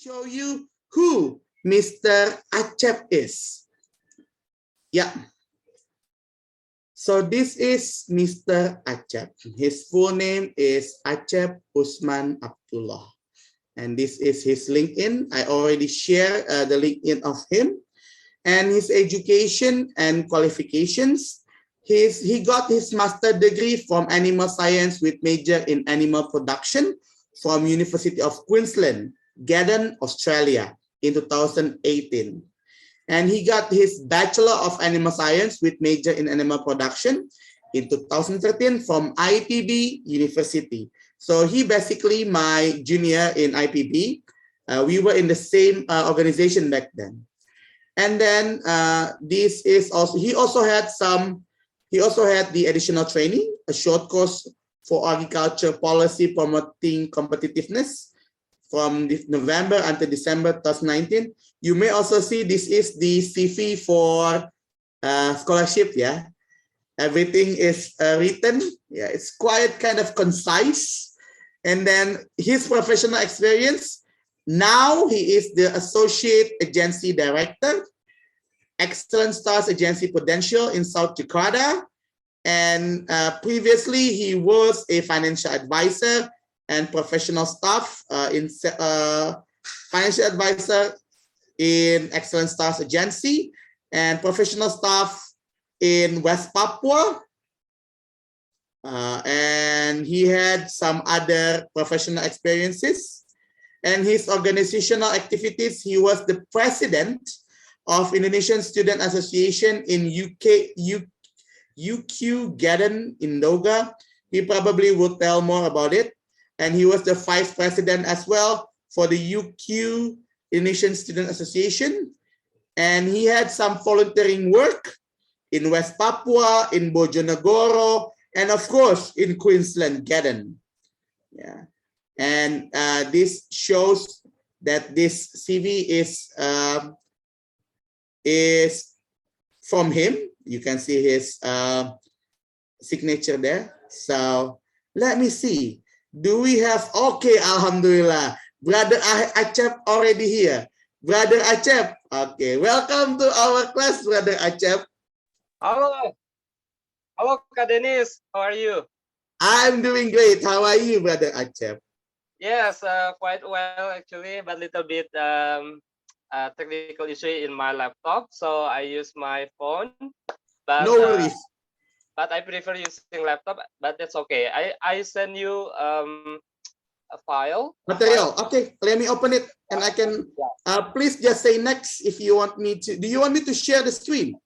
show you who Mr. Acep is. Yeah. So this is Mr. Acep. His full name is Acep Usman Abdullah. And this is his LinkedIn. I already shared the LinkedIn of him. And his education and qualifications. He got his master's degree from animal science with major in animal production from University of Queensland, Gaddon, Australia in 2018. And he got his Bachelor of Animal Science with major in animal production in 2013 from IPB University. So he basically my junior in IPB. We were in the same organization back then. And then this is also, he also had the additional training, a short course for agriculture policy promoting competitiveness from November until December 2019. You may also see this is the CV for scholarship. Yeah, everything is written. Yeah, it's quite kind of concise. And then his professional experience. Now he is the Associate Agency Director, Excellent Stars Agency Prudential in South Dakota. And previously he was a financial advisor and professional staff financial advisor in Excellent Stars Agency and professional staff in West Papua. And he had some other professional experiences. And his organizational activities, he was the president of Indonesian Student Association in UQ Gaddon in Noga. He probably will tell more about it. And he was the vice president as well for the UQ Indonesian Student Association. And he had some volunteering work in West Papua, in Bojonegoro, and of course in Queensland, Gaddon. Yeah. And this shows that this CV is from him. You can see his signature there. So let me see. Do we have, okay, Alhamdulillah. Brother Acep already here. Brother Acep, okay. Welcome to our class, Brother Acep. Hello. Hello, Kak Dennis. How are you? I'm doing great. How are you, Brother Acep? Yes, quite well actually, but little bit technical issue in my laptop, so I use my phone. But no worries. But I prefer using laptop, but that's okay. I send you a file. Material. Okay, let me open it and I can. Please just say next if you want me to. Do you want me to share the screen?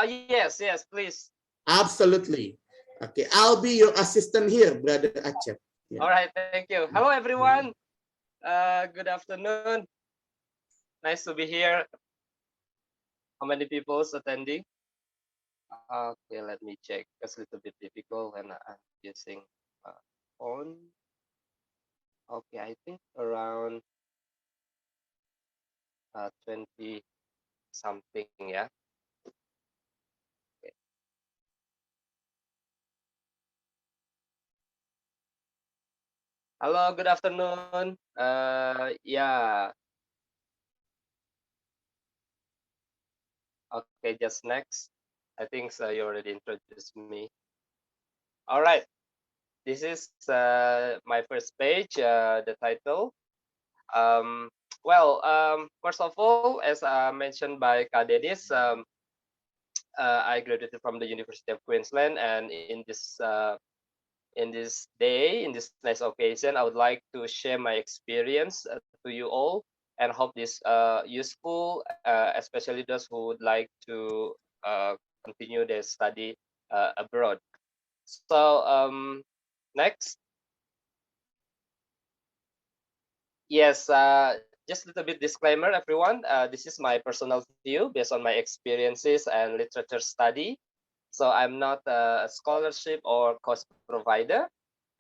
Yes, please. Absolutely. Okay, I'll be your assistant here, Brother Acep. Yeah. All right, thank you. Hello, everyone. Good afternoon. Nice to be here. How many people attending? Okay, let me check. It's a little bit difficult when I'm using phone. Okay, I think around 20 something, yeah. Okay. Hello, good afternoon. Yeah. Okay, just next. I think so. You already introduced me. All right. This is my first page. The title. First of all, as mentioned by Kak Dennis, I graduated from the University of Queensland, and in this day, in this nice occasion, I would like to share my experience to you all, and hope this useful, especially those who would like to continue their study abroad. So next. Yes, just a little bit disclaimer, everyone. This is my personal view based on my experiences and literature study. So I'm not a scholarship or course provider.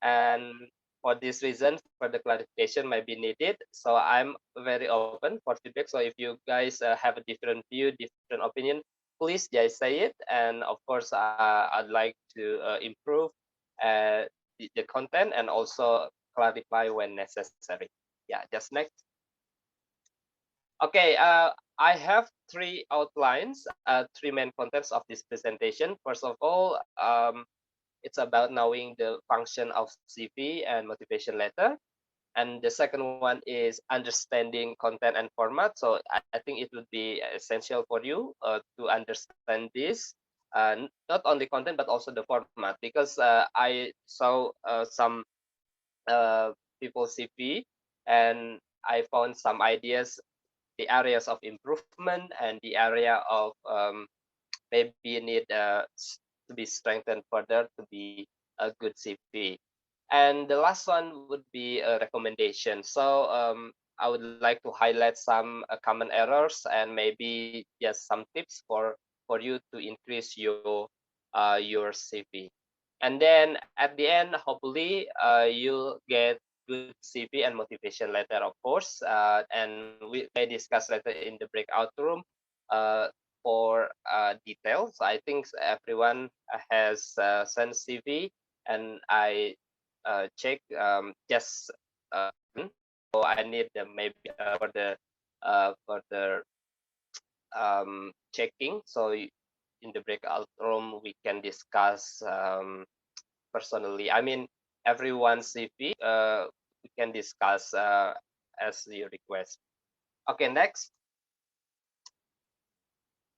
And for this reason, further clarification might be needed. So I'm very open for feedback. So if you guys have a different view, different opinion, please just say it. And of course, I'd like to improve the content and also clarify when necessary. Yeah, just next. Okay, I have three outlines, three main contents of this presentation. First of all, it's about knowing the function of CV and motivation letter. And the second one is understanding content and format. So I think it would be essential for you to understand this, not only content but also the format, because I saw some people CV and I found some ideas, the areas of improvement and the area of maybe need to be strengthened further to be a good CV. And the last one would be a recommendation. So I would like to highlight some common errors and maybe just some tips for you to increase your CV. And then at the end, hopefully, you'll get good CV and motivation letter, of course. And we may discuss later in the breakout room uh, for details. I think everyone has sent CV, and I check just so I need maybe further checking. So in the breakout room we can discuss personally. I mean, everyone's CV. We can discuss as you request. Okay, next.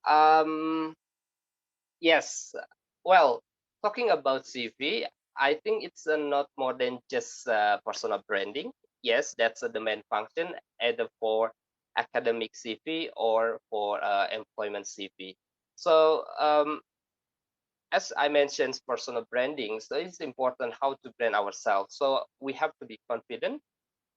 Um, yes. Well, talking about CV, I think it's not more than just personal branding. Yes, that's the main function, either for academic CV or for employment CV. So, as I mentioned, personal branding. So it's important how to brand ourselves. So we have to be confident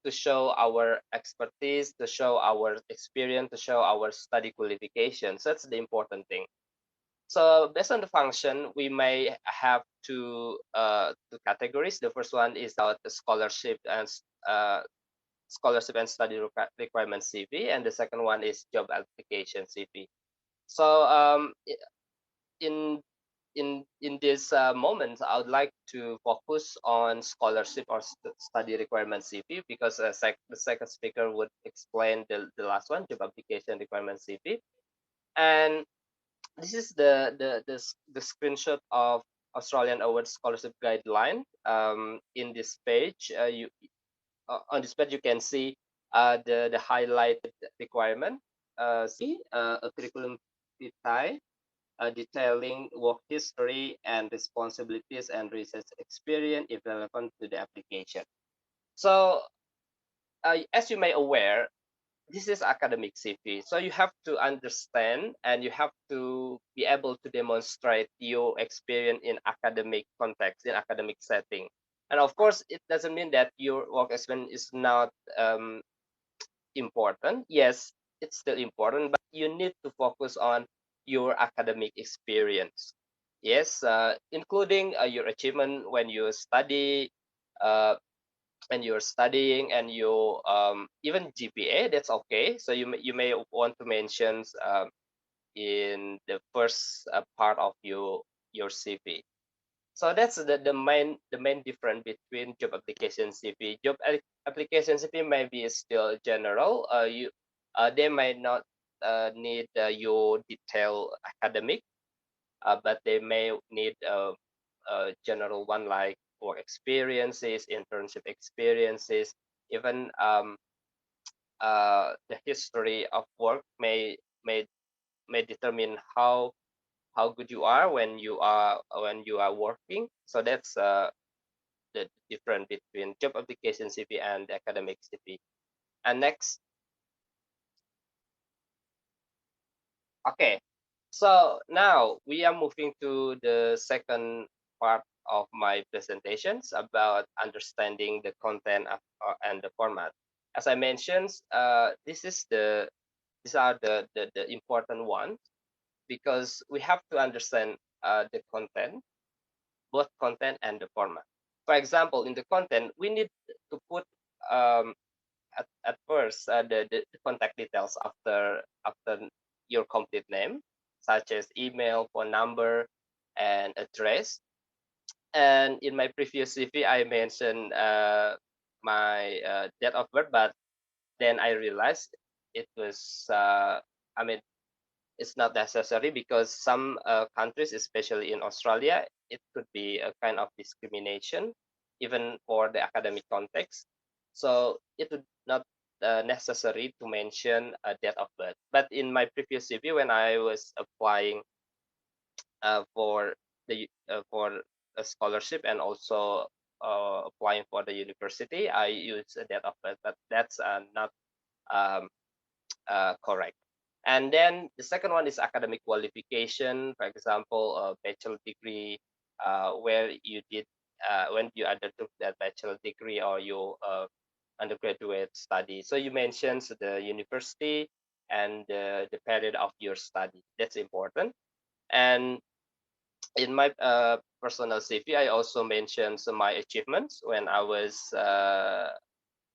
to show our expertise, to show our experience, to show our study qualifications. That's the important thing. So based on the function, we may have two categories. The first one is about the uh, scholarship and study requirement CV, and the second one is job application CV. So in in this moment, I would like to focus on scholarship or study requirement CV, because the second speaker would explain the last one, job application requirement CV. And this is the screenshot of Australian Award Scholarship Guideline. In this page, you on this page you can see the highlighted requirement. See a curriculum vitae detailing work history and responsibilities and research experience if relevant to the application. So, as you may aware, this is academic CV. So you have to understand and you have to be able to demonstrate your experience in academic context, in academic setting. And of course, it doesn't mean that your work experience is not important. Yes, it's still important, but you need to focus on your academic experience. Yes, including your achievement uh, when you're studying, and you even GPA. That's okay. So you may want to mention in the first part of your CV. So that's the main difference between job application CV. Application CV may be still general. They might not need your detailed academic, but they may need a general one like work experiences, internship experiences, even the history of work may may determine how good you are when you are working. So that's the difference between job application CV and academic CV. And next, okay. So now we are moving to the second part of my presentations about understanding the content and the format. As I mentioned, these are the important ones, because we have to understand the content, both content and the format. For example, in the content, we need to put um, at first the contact details after your complete name, such as email, phone number, and address. And in my previous CV, I mentioned my date of birth, but then I realized it was I mean, it's not necessary because some countries, especially in Australia, it could be a kind of discrimination, even for the academic context. So it would not necessary to mention a date of birth. But in my previous CV, when I was applying for for a scholarship and also applying for the university, I use a date of birth, but that's not um, correct. And then the second one is academic qualification. For example, a bachelor degree, where you did when you undertook that bachelor degree or your undergraduate study. So you mentioned the university and the period of your study. That's important. And in my personal CV, I also mentioned some my achievements when I was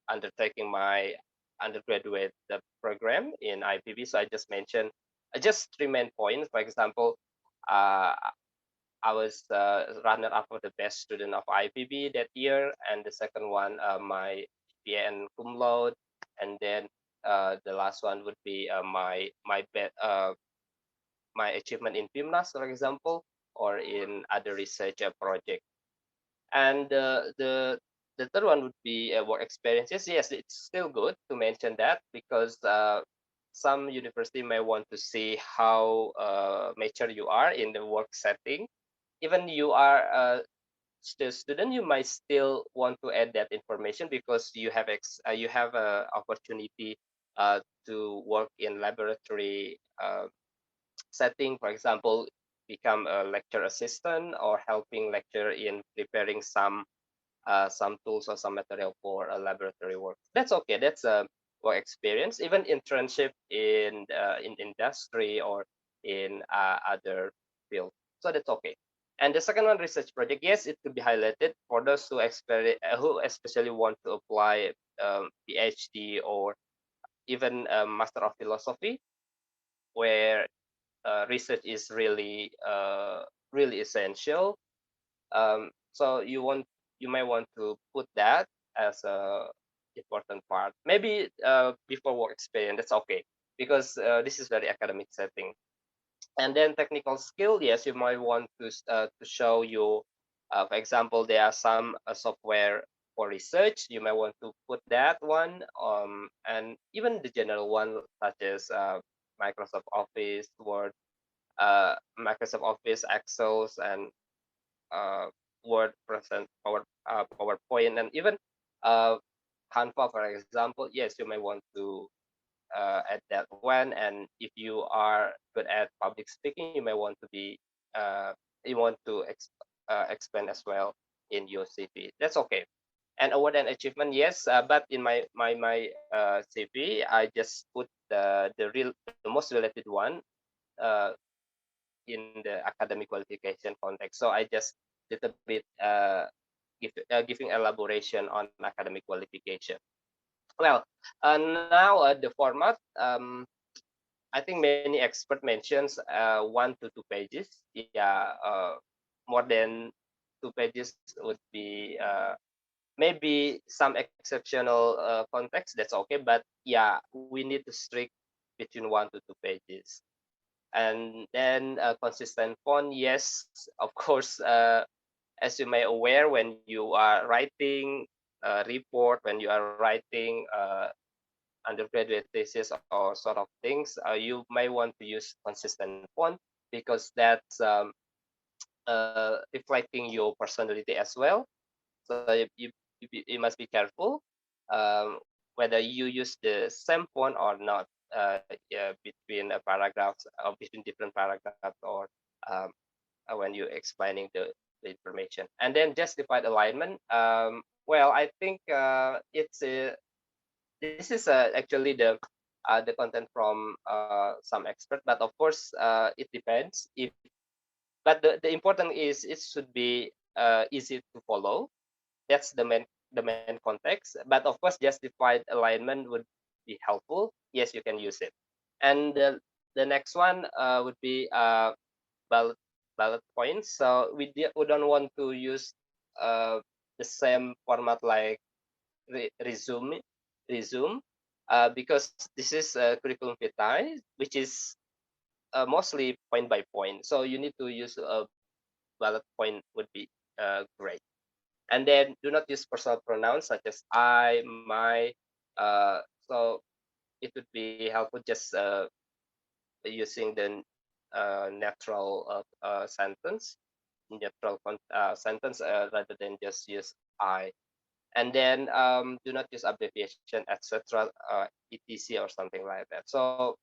undertaking my undergraduate program in IPB. So I just mentioned just three main points. For example, uh, I was runner up for the best student of IPB that year, and the second one, my PN cum laude, and then the last one would be my achievement in PIMNAS, for example, or in other research project. And the third one would be work experiences. Yes, it's still good to mention that because some university may want to see how mature you are in the work setting. Even you are still student, you might still want to add that information because you have a opportunity to work in laboratory setting, for example, become a lecture assistant or helping lecture in preparing some tools or some material for a laboratory work. That's okay. That's a work experience. Even internship in industry or in other field. So that's okay. And the second one, research project. Yes, it could be highlighted for those who especially want to apply PhD or even Master of Philosophy, where research is really essential. So you may want to put that as a important part. Maybe before work experience, that's okay because this is very academic setting. And then technical skill, yes, you might want to show you, for example, there are some software for research. You might want to put that one, and even the general one such as Microsoft Office, Word, Microsoft Office, Excel, and uh, Word, present, PowerPoint, and even uh, Canva, for example. Yes, you may want to add that one. And if you are good at public speaking, you may want to be you want to expand as well in your CV. That's okay. And award and achievement, yes, but in my CV, I just put the most related one uh, in the academic qualification context. So I just little bit giving elaboration on academic qualification. Well, now the format. I think many expert mentions 1 to 2 pages. Yeah, more than 2 pages would be maybe some exceptional context. That's okay, but yeah, we need to strict between 1 to 2 pages. And then consistent font, yes, of course. As you may aware, when you are writing a report, when you are writing undergraduate thesis or sort of things, you may want to use consistent font because that's reflecting your personality as well. So you must be careful whether you use the same font or not yeah, between paragraphs or between different paragraphs or um, when you're explaining the information. And then justified alignment. Well, I think it's this is actually the content from some expert, but of course it depends. If but the important is it should be easy to follow. That's the main context. But of course, justified alignment would be helpful. Yes, you can use it. And the next one would be bullet bullet points. So we don't want to use uh, the same format like resume. because this is curriculum vitae, which is mostly point by point. So you need to use a bullet point would be great. And then do not use personal pronouns such as I, my. So it would be helpful just using the natural sentence, sentence rather than just use I. And then do not use abbreviation, etc., etc., or something like that. So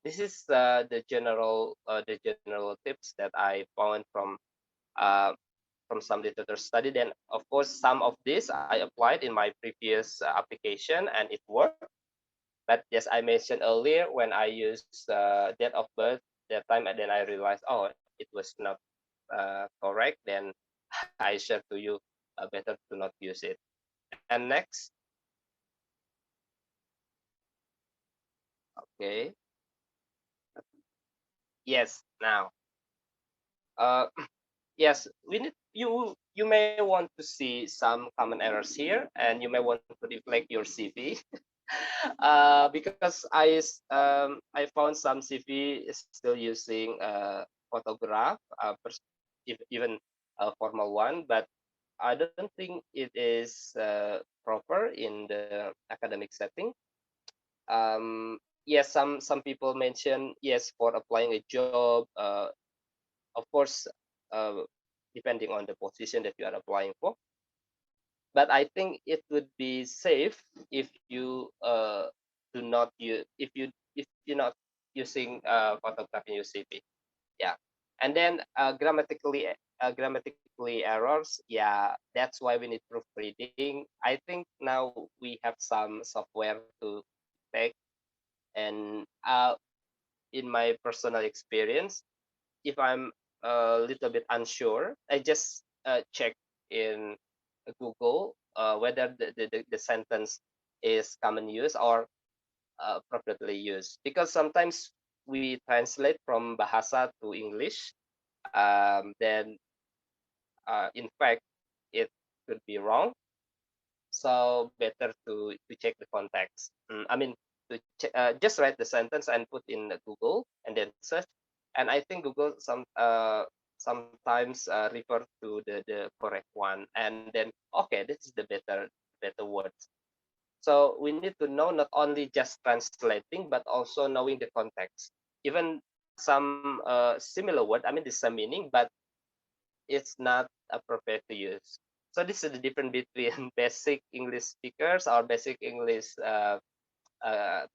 this is the general tips that I found uh, from some literature study. Then, of course, some of this I applied in my previous application and it worked. But yes, I mentioned earlier when I used date of birth that time, and then I realized, oh, it was not correct. Then I share to you better to not use it. And next, okay, yes, now, uh, yes, we need you may want to see some common errors here, and you may want to reflect your CV. Because I found some CV is still using photograph, even a formal one, but I don't think it is proper in the academic setting. Yes, some people mention yes for applying a job. Of course, uh, depending on the position that you are applying for. But I think it would be safe if you do not use if you're not using photograph in your CV. Yeah, and then grammatically errors. Yeah, that's why we need proofreading. I think now we have some software to take, and in my personal experience, if I'm a little bit unsure, I just check in Google whether the sentence is common use or appropriately used. Because sometimes we translate from Bahasa to English, then in fact it could be wrong. So better to check the context. I mean, just write the sentence and put in Google and then search. And I think Google sometimes refer to the correct one, and then okay, this is the better words. So we need to know not only just translating but also knowing the context. Even some similar word, I mean the same meaning, but it's not appropriate to use. So this is the difference between basic English speakers or basic English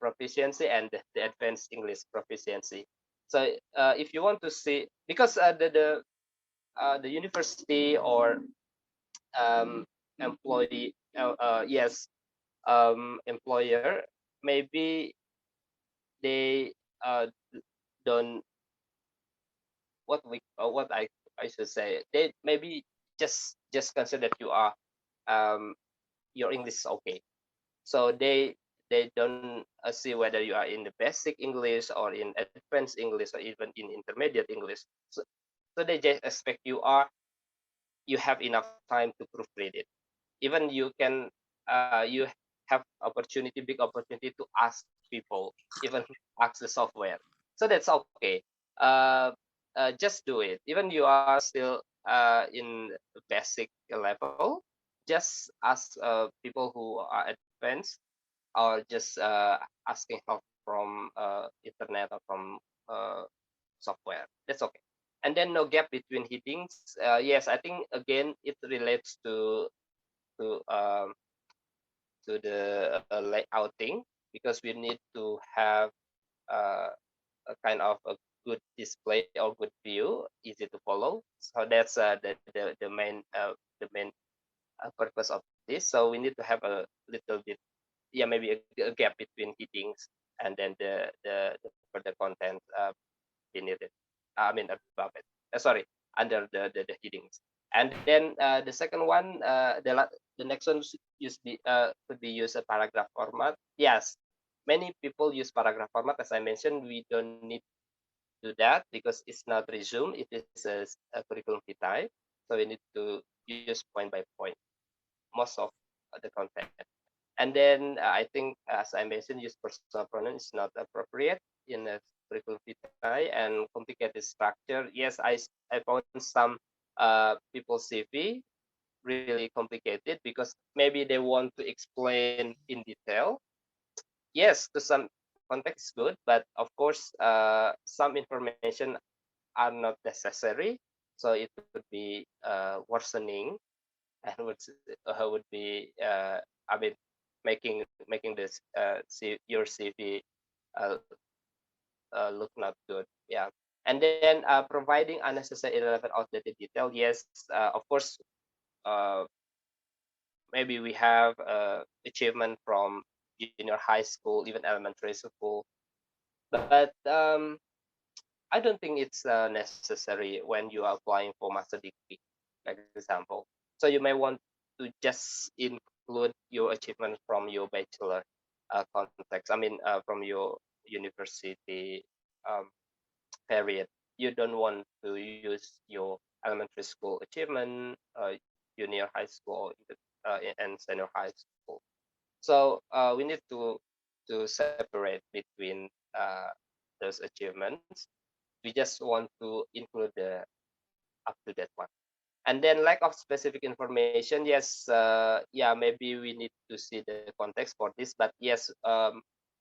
proficiency and the advanced English proficiency. So if you want to see, because the university or um, employee, yes, employer, maybe they don't what I should say. They maybe just consider that you are um, your English is okay. So they don't see whether you are in the basic English or in advanced English or even in intermediate English. So they just expect you have enough time to proofread it. Even you can you have opportunity, big opportunity to ask people, even ask the software. So that's okay. Uh, just do it. Even you are still in basic level, just ask people who are advanced or just asking help from internet or from uh, software. That's okay. And then no gap between headings. Yes, I think again it relates to um, to the layouting, because we need to have a kind of a good display or good view, easy to follow. So that's the main purpose of this. So we need to have a little bit, yeah, maybe a gap between headings and then the further content beneath it. I mean above it. Sorry, under the headings. And then the second one, the next one could be used a paragraph format. Yes, many people use paragraph format. As I mentioned, we don't need to do that because it's not resume. It is a curriculum vitae. So we need to use point by point most of the content. And then I think, as I mentioned, use personal pronoun is not appropriate in a curriculum vitae and complicated structure. Yes, I found some people CV really complicated because maybe they want to explain in detail. Yes, to some context good, but of course, some information are not necessary. So it would be worsening and would be I mean making this your CV uh, look not good. Yeah, and then providing unnecessary, irrelevant, outdated detail. Yes, of course. Uh, Maybe we have achievement from junior high school, even elementary school, but I don't think it's necessary when you are applying for master degree, like example. So you may want to just include your achievement from your bachelor context. I mean, from your university um, period. You don't want to use your elementary school achievement, junior high school, and senior high school. So we need to separate between those achievements. We just want to include the up to that one. And then lack of specific information. Yes, yeah, maybe we need to see the context for this. But yes,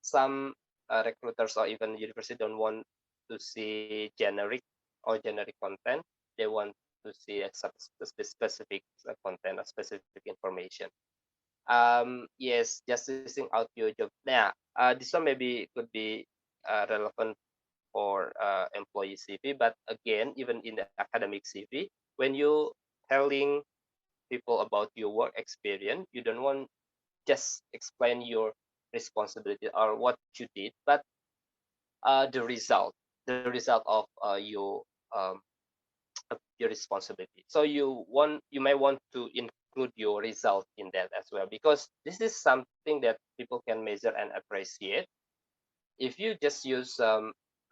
some recruiters or even university don't want to see generic or generic content. They want to see a specific content or specific information. Yes, just listing out your job. Yeah, this one maybe could be relevant for employee CV, but again, even in the academic CV, when you telling people about your work experience, you don't want just explain your responsibility or what you did, but the result of your responsibility. So you may want to include your result in that as well, because this is something that people can measure and appreciate. If you just use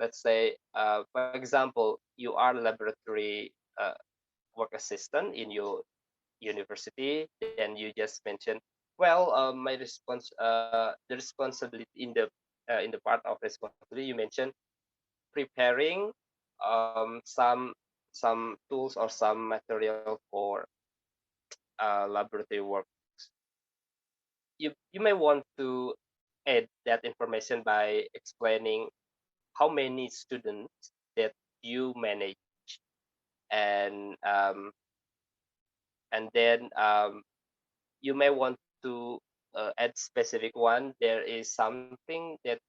let's say for example, you are laboratory work assistant in your university, then you just mention, well, my the responsibility in the part of responsibility, you mentioned preparing some tools or some material for laboratory work. You may want to add that information by explaining how many students that you manage, and then you may want to add specific one. There is something that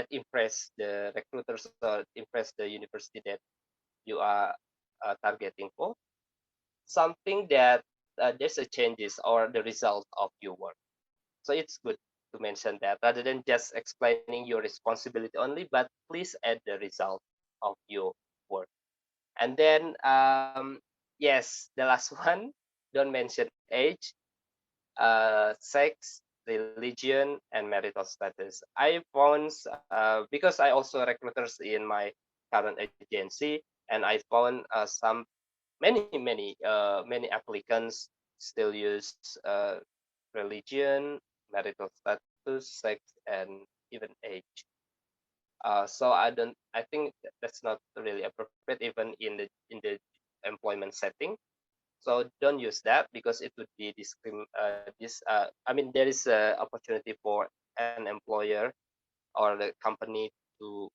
impress the recruiters or impress the university that you are targeting for, something that there's a changes or the result of your work. So it's good to mention that rather than just explaining your responsibility only, but please add the result of your work. And then yes, the last one, don't mention age, sex, religion, and marital status. I found because I also recruiters in my current agency, and I found many applicants still use religion, marital status, sex, and even age. So I think that's not really appropriate even in the employment setting. So don't use that because it would be I mean, there is a opportunity for an employer or the company to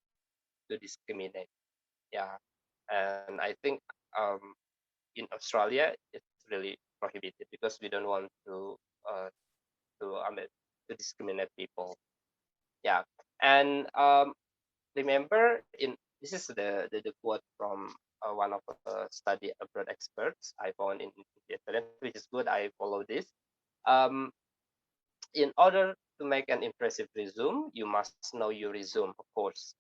discriminate. Yeah, and I think in Australia it's really prohibited because we don't want uh, I mean, to discriminate people. Yeah, and remember, in this is the quote from one of the study abroad experts I found in the internet, which is good. I follow this. Um, in order to make an impressive resume, you must know your resume, of course,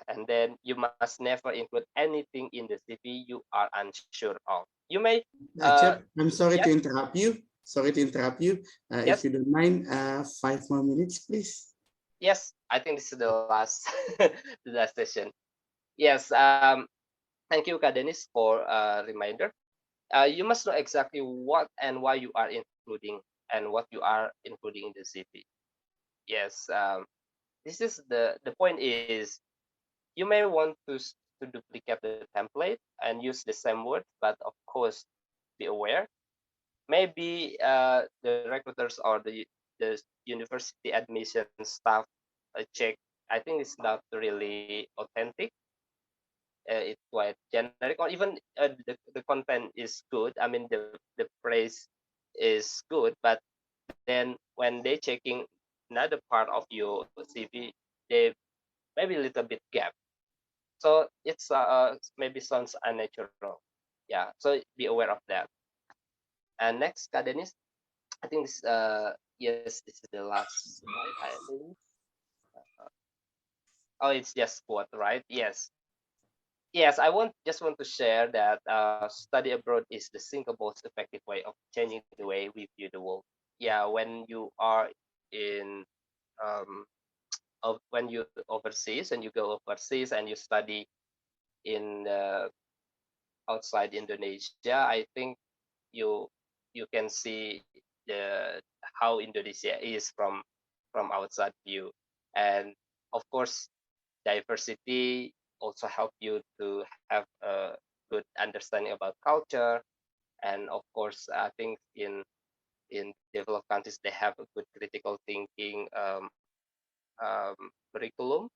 and then you must never include anything in the CV you are unsure of. You may, Achep, I'm sorry yes, to interrupt you. Sorry to interrupt you. If yes, you don't mind, 5 more minutes, please. yes. I think this is the last the last session. Yes. Thank you, Kak Dennis, for reminder. You must know exactly what and why you are including and what you are including in the CV. Yes, this is the point is you may want to duplicate the template and use the same words, but of course be aware. Maybe the recruiters or the university admission staff check. I think it's not really authentic. It's quite generic, or even the content is good. I mean, the phrase is good, but then when they checking another part of your CV, they maybe a little bit gap. So it's maybe sounds unnatural. Yeah, so be aware of that. And next, Kak Dennis, I think this yes, this is the last slide, I believe. Oh, it's just quote, right? Yes. Yes, I want to share that study abroad is the single most effective way of changing the way we view the world. Yeah, when you are in um, when you overseas and you go overseas and you study in outside Indonesia, I think you you can see the how Indonesia is from outside view, and of course diversity also help you to have a good understanding about culture. And of course I think in developed countries they have a good critical thinking um, curriculum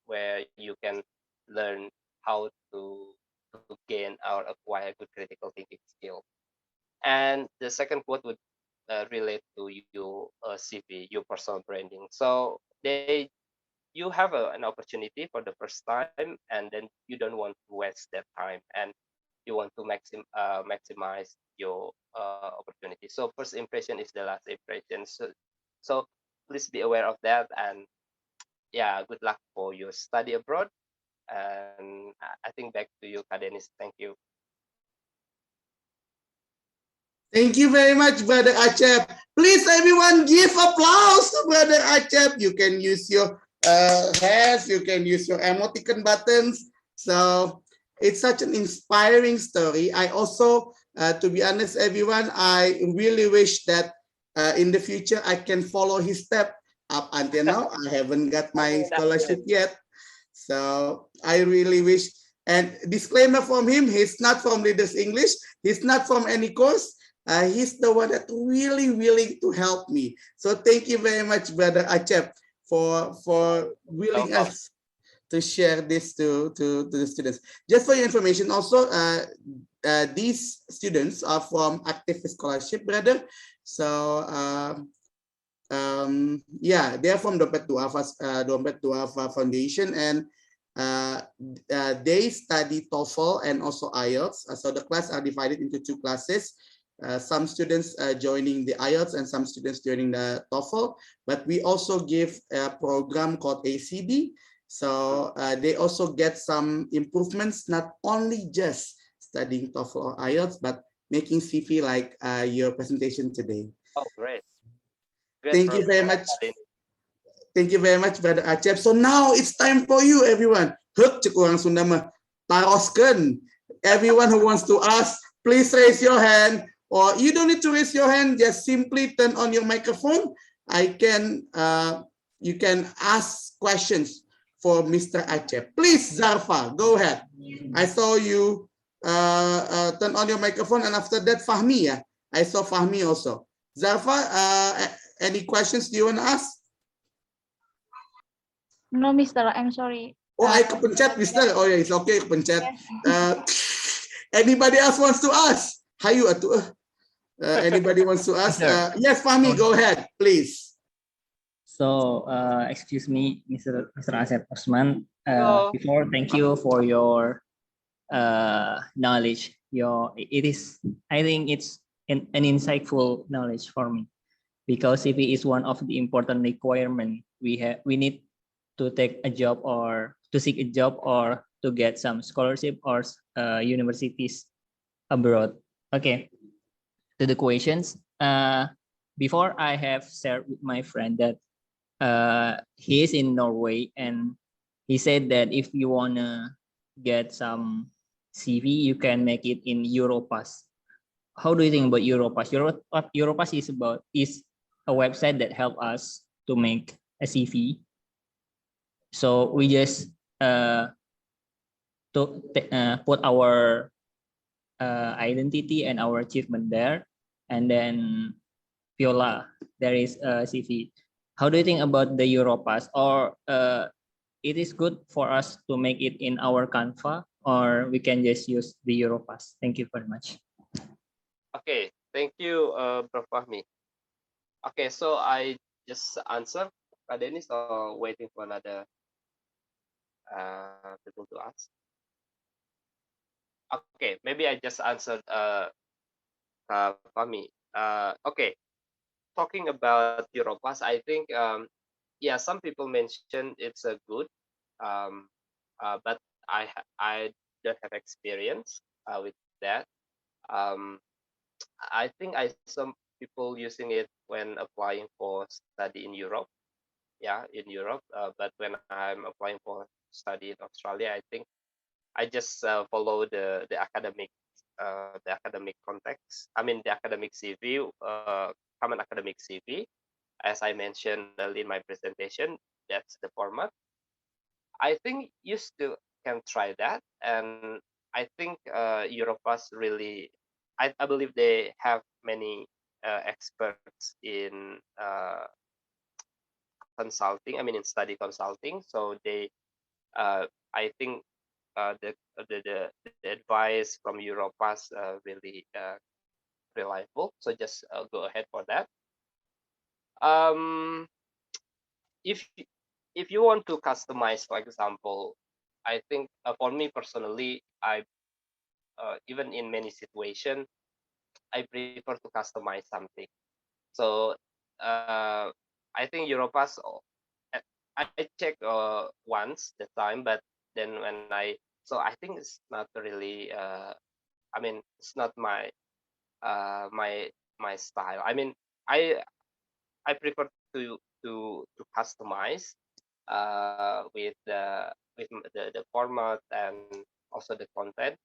where you can learn how to gain or acquire good critical thinking skill. And the second quote would relate to your CV, your personal branding. So you have an opportunity for the first time, and then you don't want to waste that time, and you want to maximize your opportunity. So first impression is the last impression. So please be aware of that, and yeah, good luck for your study abroad. And I think back to you, Kadenis. Thank you. Thank you very much, Brother Acep. Please, everyone, give applause to Brother Acep. You can use your hands, you can use your emoticon buttons. So it's such an inspiring story. I also, to be honest, everyone, I really wish that in the future I can follow his step. Up until now, I haven't got my scholarship yet. So I really wish. And disclaimer from him, he's not from Leaders English. He's not from any course. He's the one that really willing to help me. So thank you very much, Brother Acep, for willing us to share this to the students. Just for your information, also, these students are from Active Scholarship, brother. So yeah, they're from Dompet Duafa Foundation, and they study TOEFL and also IELTS. So the class are divided into two classes. Some students joining the IELTS and some students joining the TOEFL, but we also give a program called ACD. So they also get some improvements, not only just studying TOEFL or IELTS, but making CV like your presentation today. Oh, great. Thank you very much. Thank you very much, Brother Acep. So now it's time for you, everyone. Huk cek orang Sunda mah taroskeun. Everyone who wants to ask, please raise your hand. Or you don't need to raise your hand. Just simply turn on your microphone. You can ask questions for Mr. Acep. Please, Zarfa, go ahead. I saw you turn on your microphone, and after that, Fahmi. Yeah, I saw Fahmi also. Zarfa, any questions do you want to ask? No, Mister, I'm sorry. Oh, I kepencet, Mister. Oh, yeah, it's okay, kepencet. Anybody else wants to ask? Hayu atuh. Anybody wants to ask? Yes, Fahmi, go ahead, please. So, excuse me, Mr. Asep Osman. Before, thank you for your knowledge. I think it's an insightful knowledge for me, because CV is one of the important requirement we need to take a job, or to seek a job, or to get some scholarship or universities abroad. Okay, to the questions. Before, I have shared with my friend that he is in Norway, and he said that if you wanna get some CV, you can make it in Europass. how do you think about Europass? Europass is a website that help us to make a CV. So we just put our identity and our achievement there, and then Viola, there is a CV. How do you think about the Europass? Or it is good for us to make it in our Canva, or we can just use the Europass? Thank you very much. Okay, thank you, Prof. Fahmi. Okay, so I just answer Kak Dennis or waiting for another people to ask. Okay, maybe I just answered Fahmi. Okay, talking about Europass, I think yeah, some people mentioned it's a good, um, but I don't have experience with that. Um, I think I some people using it when applying for study in Europe. Yeah, in Europe. But when I'm applying for study in Australia, I think I just follow the academic context. I mean the academic CV, common academic CV. As I mentioned earlier in my presentation, that's the format. I think you still can try that, and I think Europass really, I believe they have many experts in consulting. I mean, in study consulting. So they, I think, the advice from Europass really reliable. So just go ahead for that. Um, if if you want to customize, for example, I think for me personally, I even in many situations, I prefer to customize something. So I think Europass, I check once the time, but then when so I think it's not really. I mean, it's not my my style. I mean, I I prefer to customize with the format and also the content.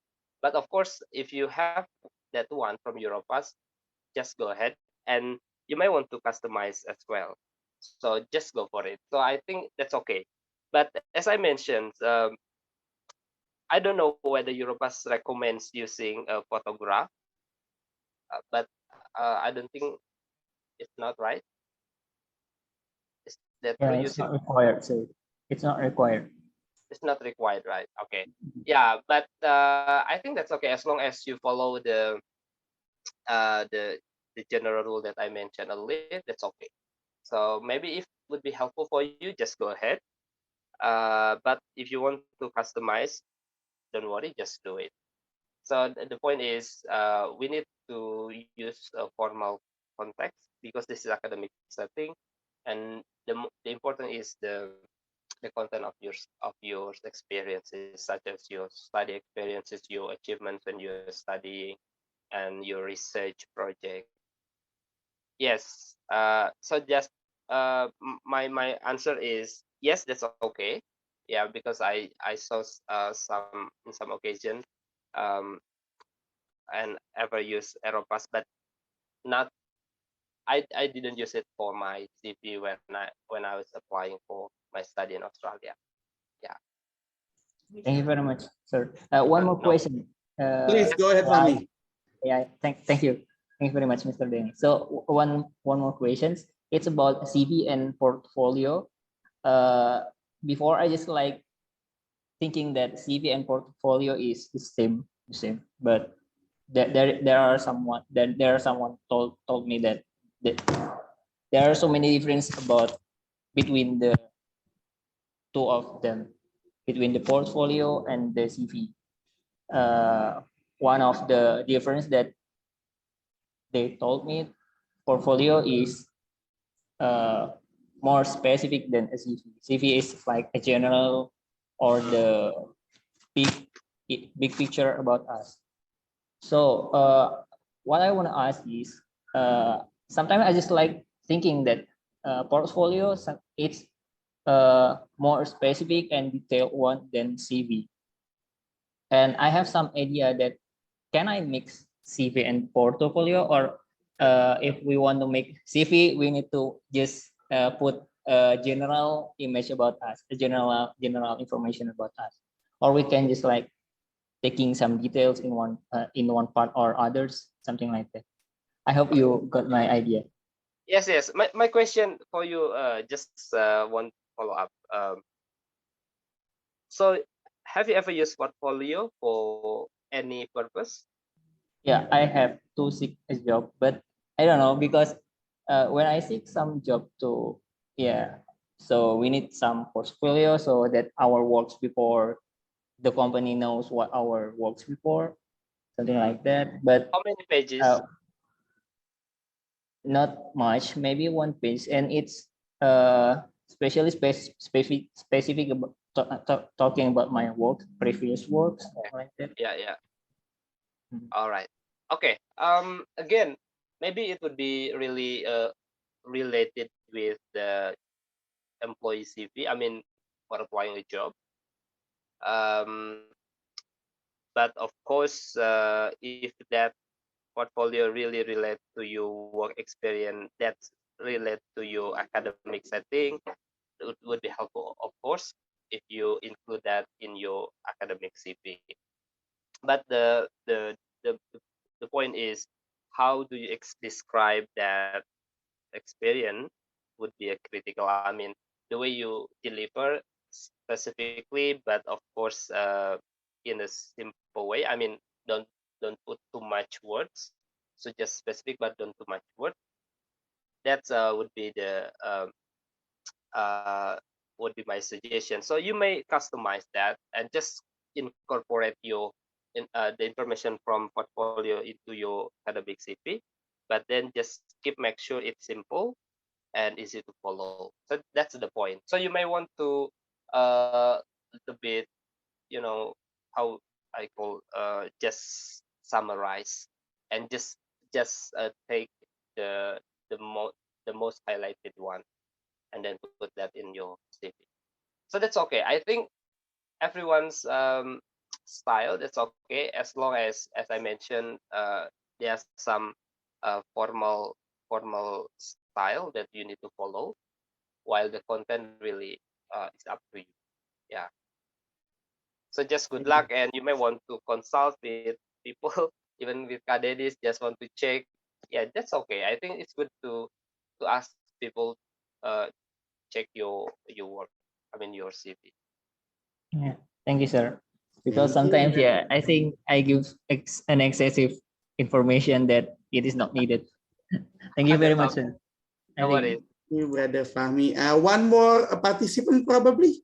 But of course, if you have that one from Europass, just go ahead, and you may want to customize as well. So just go for it. So I think that's okay. But as I mentioned, I don't know whether Europass recommends using a photograph, but I don't think it's not right. Is that true? Yeah, it's not required. So it's not required. It's not required, right? Okay. Yeah, but I think that's okay as long as you follow uh, the the general rule that I mentioned earlier. That's okay. So maybe if it would be helpful for you, just go ahead. But if you want to customize, don't worry, just do it. So the point is, we need to use a formal context because this is academic setting, and the important is the content of your experiences, such as your study experiences, your achievements when you're studying, and your research project. Yes. So just my answer is yes. That's okay. Yeah, because I saw some in some occasion, um, and ever use Aeropass, but not. I didn't use it for my CV when I was applying for my study in Australia. Yeah. Thank you very much, sir. One more No. question. Please go ahead, Fahmi. Yeah, thank you. Thank you very much, Mr. Denny. So one more question. It's about CV and portfolio. Before I just like thinking that CV and portfolio is the same, but there are someone told me that there are so many difference about between the two of them, between the portfolio and the CV. One of the difference that they told me, portfolio is more specific than a CV. CV is like a general or the big big picture about us. So what I want to ask is, sometimes I just like thinking that portfolio it's more specific and detailed one than CV. And I have some idea that can I mix CV and portfolio, or if we want to make CV, we need to just put a general image about us, a general information about us, or we can just like taking some details in one part or others, something like that. I hope you got my idea. Yes. My question for you, just one follow up. So have you ever used portfolio for any purpose? Yeah, I have to seek a job, but I don't know because when I seek some job to, yeah, so we need some portfolio so that our works before the company knows what our works before, something like that. But How many pages? not much, maybe one page, and it's especially specific about talking about my work, previous works, like that. Yeah. Mhm. All right. Okay. Again, maybe it would be really related with the employee CV. I mean, for applying a job. Um, but of course, if that portfolio really relate to your work experience, that's relate to your academic setting, it would be helpful, of course, if you include that in your academic CV. But the point is, how do you describe that experience would be a critical. I mean, the way you deliver specifically, but of course, in a simple way. I mean, don't put too much words. So just specific, but don't too much word. That would be the uh, would be my suggestion. So you may customize that and just incorporate your the information from portfolio into your academic CV, but then just make sure it's simple and easy to follow. So that's the point. So you may want to little bit, you know, how I call just summarize and just take the the most highlighted one and then put that in your CV. So that's okay. I think everyone's style, that's okay, as long as I mentioned, there's some formal style that you need to follow, while the content really is up to you. Yeah. So just good luck, and you may want to consult with people, even with Kadedis, just want to check. Yeah, that's okay. I think it's good to ask people, check your work. I mean your CV. Yeah, thank you, sir. Because Thank you. sometimes, yeah, I think I give an excessive information that it is not needed. Thank you very much, sir. I No think worries. You, Brother Fahmi. One more participant probably.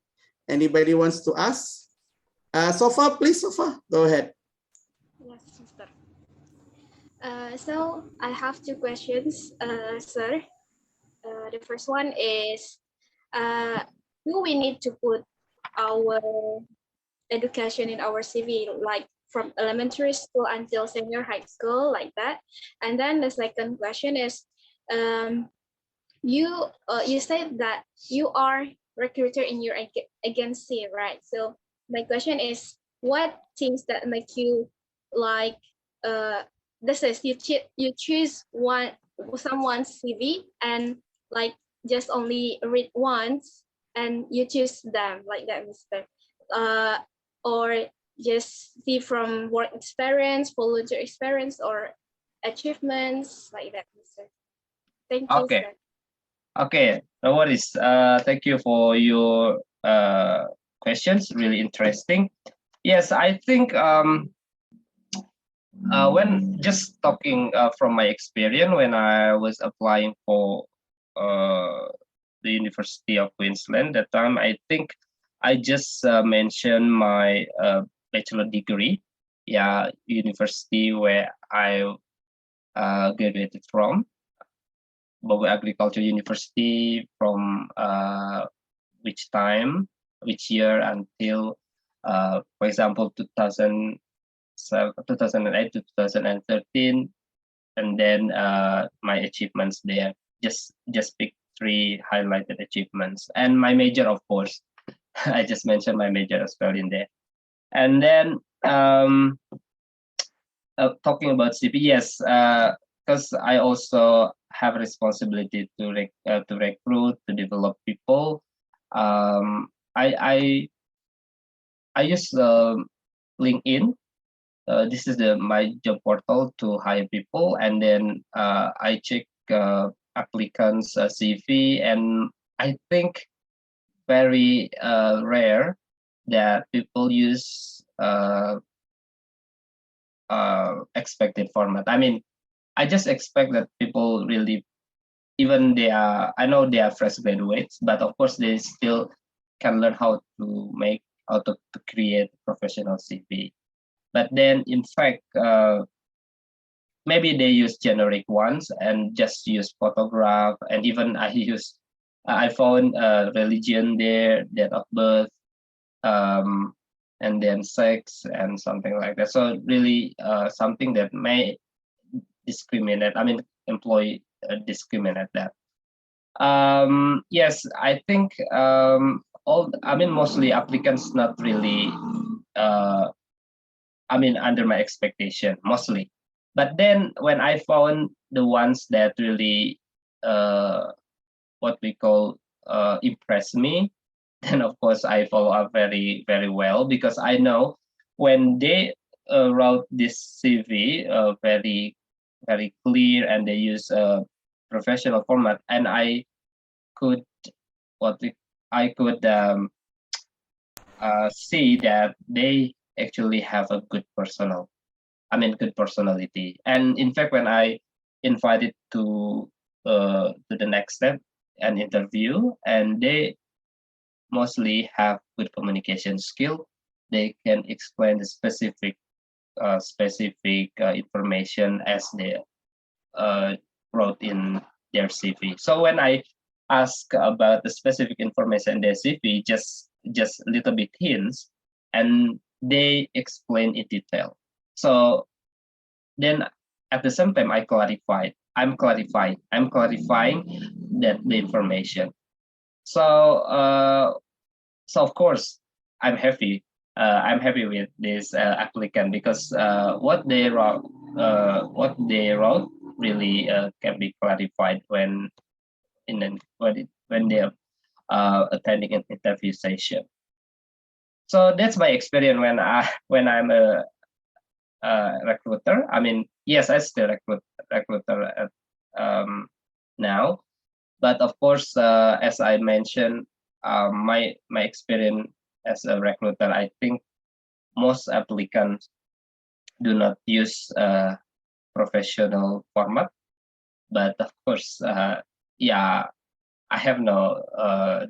Anybody wants to ask? Sofa, please, Sofa. Go ahead. Yes, sister. So I have two questions, sir. The first one is, do we need to put our education in our CV, like from elementary school until senior high school, like that? And then the second question is, you said that you are recruiter in your agency, right? So my question is, what things that make you like this is you choose someone's CV and like just only read once and you choose them like that, Mr. Or just see from work experience, volunteer experience, or achievements like that, Mr. Thank you, Okay. sir. Okay, no worries. Thank you for your questions. Really interesting. Yes, I think when just talking from my experience when I was applying for the University of Queensland that time, I think I just mentioned my bachelor degree, yeah, university where I graduated from, Bogor Agriculture University, from which time, which year until, for example, 2008 to 2013, and then my achievements there. Just pick three highlighted achievements, and my major, of course. I just mentioned my major as well in there, and then talking about CP, yes, because I also have responsibility to recruit, to develop people. I use LinkedIn. This is my job portal to hire people, and then I check applicants' CV, and I think very rare that people use expected format. I mean, I just expect that people really, even I know they are fresh graduates, but of course they still can learn how to create professional CV. But then, in fact, maybe they use generic ones and just use photograph, and even I found religion there, date of birth, and then sex and something like that. So really something that may discriminate, I mean, employee discriminate that. Yes, I think mostly applicants not really, under my expectation, mostly. But then when I found the ones that really, what we call, impress me, then of course I follow up very, very well, because I know when they wrote this CV very, very clear, and they use a professional format, and I could see that they actually have a good personality. And in fact, when I invited to the next step, an interview, and they mostly have good communication skill, they can explain the specific information as they wrote in their CV. So when I ask about the specific information in their CV, just a little bit hints, and they explain in detail. So then at the same time, I'm clarifying that the information. So of course I'm happy. I'm happy with this applicant, because what they wrote really can be clarified when they are attending an interview session. So that's my experience when I'm a recruiter. I mean, yes, I still recruiter now, but of course, as I mentioned, my experience as a recruiter, I think most applicants do not use professional format. But of course, yeah, I have no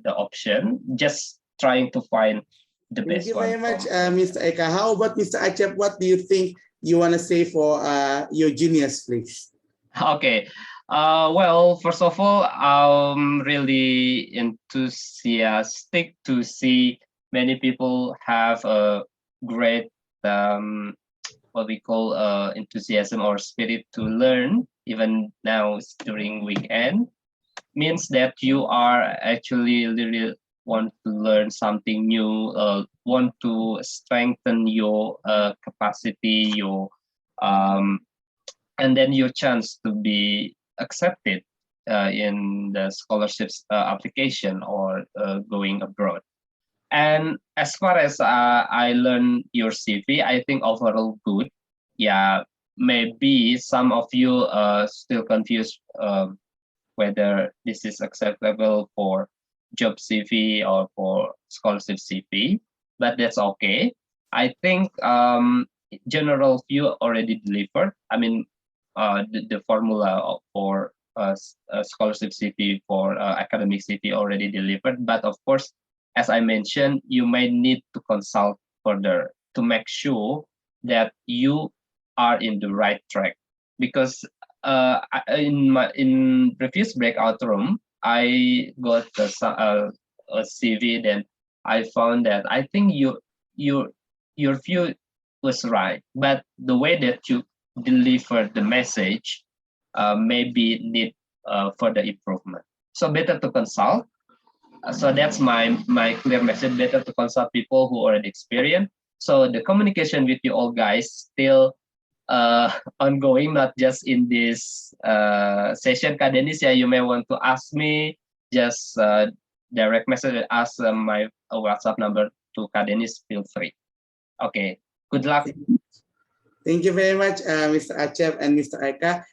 the option. Just trying to find the best one. Thank you very much, Mr. Eka. How about Mr. Acep? What do you think you want to say for your juniors, please? Okay. Well, first of all, I'm really enthusiastic to see many people have a great what we call enthusiasm or spirit to learn, even now during weekend. Means that you are actually really want to learn something new, want to strengthen your capacity, your and then your chance to be accepted in the scholarships application or going abroad. And as far as I learned your CV, I think overall good. Yeah, maybe some of you still confused whether this is acceptable for job CV or for scholarship CV, but that's okay. I think general view already delivered. I mean, the formula for scholarship CV, for academic CV already delivered. But of course, as I mentioned, you may need to consult further to make sure that you are in the right track. Because in previous breakout room, I got a CV. Then I found that I think your view was right, but the way that you deliver the message maybe need further improvement. So better to consult. So that's my clear message. Better to consult people who already experienced. So the communication with you all guys still ongoing, not just in this session. Kak Dennis, yeah, you may want to ask me, just direct message, ask my WhatsApp number to Kak Dennis, feel free. Okay, good luck. Thank you very much, Mr. Acep and Mr. Eka.